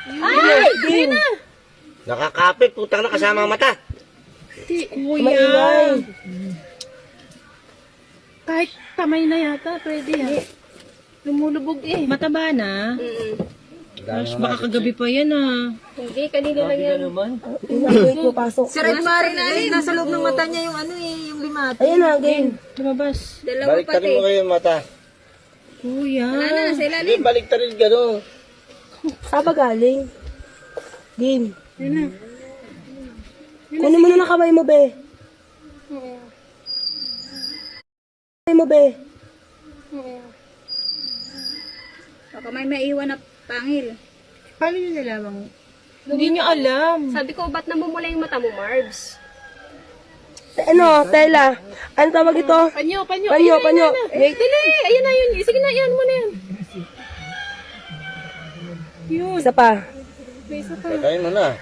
Ay! Din! Nakakapit, putang na kasama ang mata. Kuya! Kahit kamay na yata, pwede yan. Lumulubog eh. Mataba na? Gosh, baka kagabi pa yan Hindi, kanina lang yan. Wait mo, pasok. Si Red Mari nasa loob ng mata niya yung yung limata. Ayan na, game. Lumabas. Dalawa Balik mo kayo yung mata. Kuya. Wala na, nasa ilalim. Hindi, balik rin gano'n. Saan ba galing? Game. Kunin mo na ng kamay mo, be. Kamay mo, be. Baka may maiwan na pangil. Paano nyo nalaman? Hindi niya alam. Sabi ko, ba't namumula yung mata mo, Marbs? Ano, Tela? Ano tawag ito? Panyo. Panyo. Wait, dali. Ayun na yun. Sige na, yan mo na yan. Isa pa. Kakain mo na.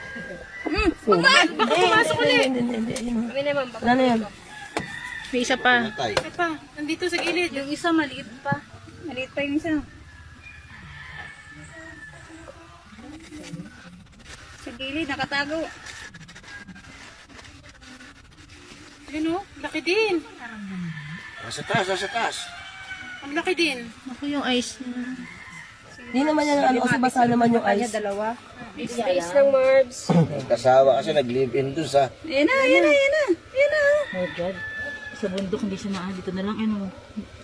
Baka pumasok ulit. Kami naman, baka. Ano na yan? May isa pa. Matay. Isa pa. Nandito sa gilid. Yung isa, maliit pa. Maliit pa yung isa. Sa gilid, nakatago. Yun o, laki din. Nasa taas, nasa taas. Ang laki din. Ako yung ice niya. Hindi naman yan ano, kasi basa naman yung ice. Dalawa. Space ng Marbs. Kasawa kasi nag-live-in doon sa... Ayan na. Oh God. Sa bundok, hindi siya na. Dito na lang, ano.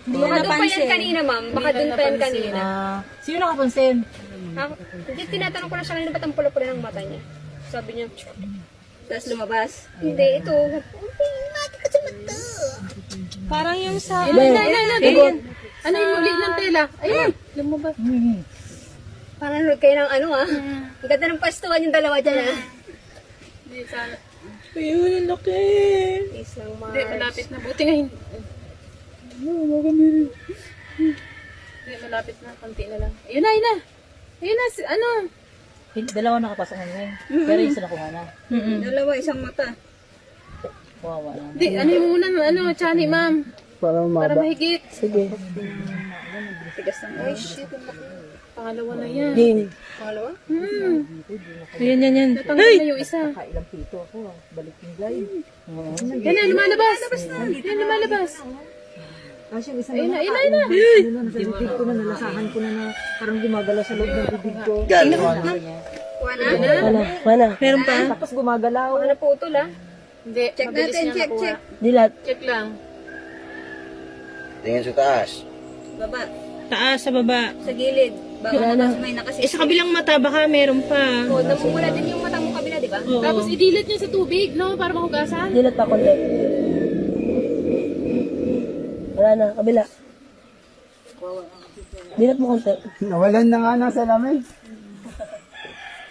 Baka doon pa yan kanina, ma'am. Baka doon pa yan kanina. Sino nakapansin? Hindi, tinatanong ko lang siya kanina ba't ang pula-pula ng mata niya. Sabi niya, tapos lumabas. Hindi, ito. Mati ka sa mata. Parang yung sa... Ano yung ulit ng tela? Ayun, lumabas. Parang nanood kayo ng ano Ang ganda ng pastuhan yung dalawa dyan Ayun, ang laki. Isang Hindi, Marbs. malapit na. Buti nga hindi. Hindi, malapit na. Konti na lang. Ayun na. Ayun na, ano? Dalawa nakapasok na ngayon. Pero yung isa nakuha na. Dalawa, isang mata. Kawawa na. Hindi, ano yung muna, Chani, ma'am? Para mahigit. Sige. Tigas ng ay shit. Pangalawa na yan. Game. Pangalawa? Yan. Natanggal na yung isa. Ilang pito ako. Balik yung live. Yan na, lumalabas. Yan, lumalabas. Kasi yung isa Ayun na. ano na, nasa bibig ko na, nalasahan ko na parang gumagalaw sa loob ng bibig ko. Kuha na? Mana? Meron pa? Tapos gumagalaw. Kuha na putol Hindi, Check mabilis natin, niya check. nakuha. Dilat. Check lang. Tingin sa taas. Baba. Taas, sa baba. Sa gilid. Bago may nakasisi. Sa kabilang mata, baka meron pa. Oh, namumula din yung mata mo kabila, di ba? Oo. Tapos idilit niya sa tubig, no? Para mahugasan. Dilat pa konti. Wala na, kabila. Dilat mo konti. Nawalan na nga ng salamin.